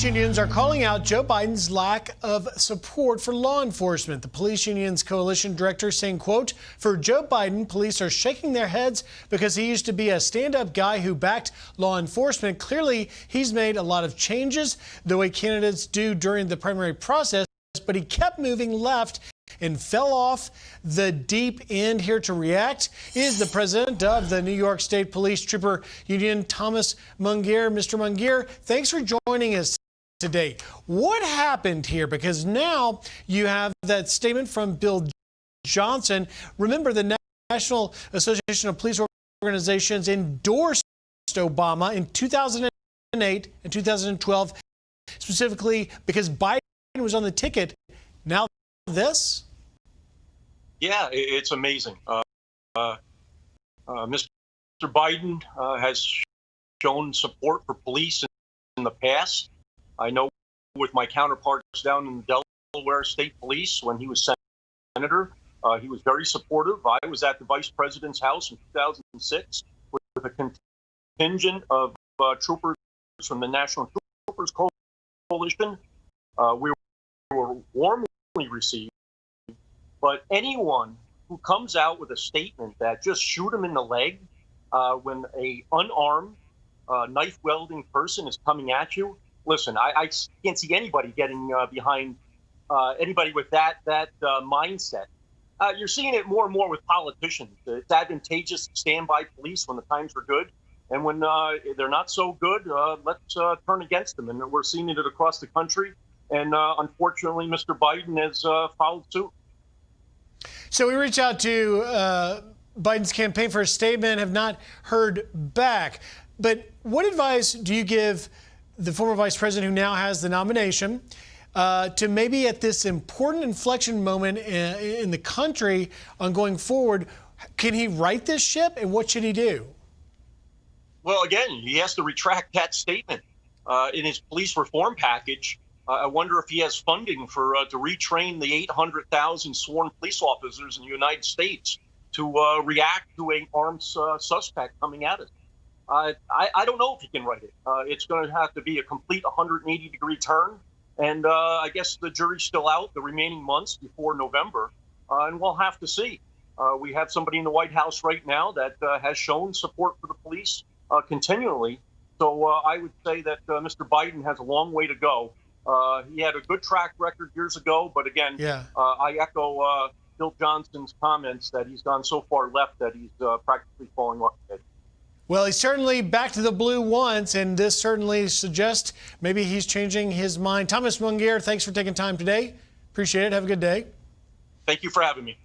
unions are calling out Joe Biden's lack of support for law enforcement. The police union's coalition director saying, quote, for Joe Biden, police are shaking their heads because he used to be a stand-up guy who backed law enforcement. Clearly, he's made a lot of changes the way candidates do during the primary process, but he kept moving left and fell off the deep end. Here to react is the president of the New York State Police Trooper Union, Thomas Mungier. Mr. Mungier, thanks for joining us today. What happened here? Because now you have that statement from Bill Johnson. Remember, the National Association of Police Organizations endorsed Obama in 2008 and 2012, specifically because Biden was on the ticket. Now this? Yeah, it's amazing. Mr. Biden has shown support for police in the past. I know with my counterparts down in the Delaware State Police when he was senator, he was very supportive. I was at the vice president's house in 2006 with a contingent of troopers from the National Troopers Coalition. We were warmly received. But anyone who comes out with a statement that just shoot him in the leg when a unarmed knife wielding person is coming at you, listen, I can't see anybody getting behind anybody with that mindset. You're seeing it more and more with politicians. It's advantageous to stand by police when the times are good, and when they're not so good, let's turn against them. And we're seeing it across the country. And unfortunately, Mr. Biden has followed suit. So we reached out to Biden's campaign for a statement, have not heard back. But what advice do you give the former vice president who now has the nomination to maybe at this important inflection moment in the country on going forward? Can he right this ship, and what should he do? Well, again, he has to retract that statement in his police reform package. I wonder if he has funding for to retrain the 800,000 sworn police officers in the United States to react to an armed suspect coming at us. I don't know if he can write it. It's going to have to be a complete 180-degree turn. And I guess the jury's still out the remaining months before November. And we'll have to see. We have somebody in the White House right now that has shown support for the police continually. So I would say that Mr. Biden has a long way to go. He had a good track record years ago, but again, I echo Bill Johnson's comments that he's gone so far left that he's practically falling off the edge. Well, he's certainly back to the blue once, and this certainly suggests maybe he's changing his mind. Thomas Mungier, thanks for taking time today. Appreciate it. Have a good day. Thank you for having me.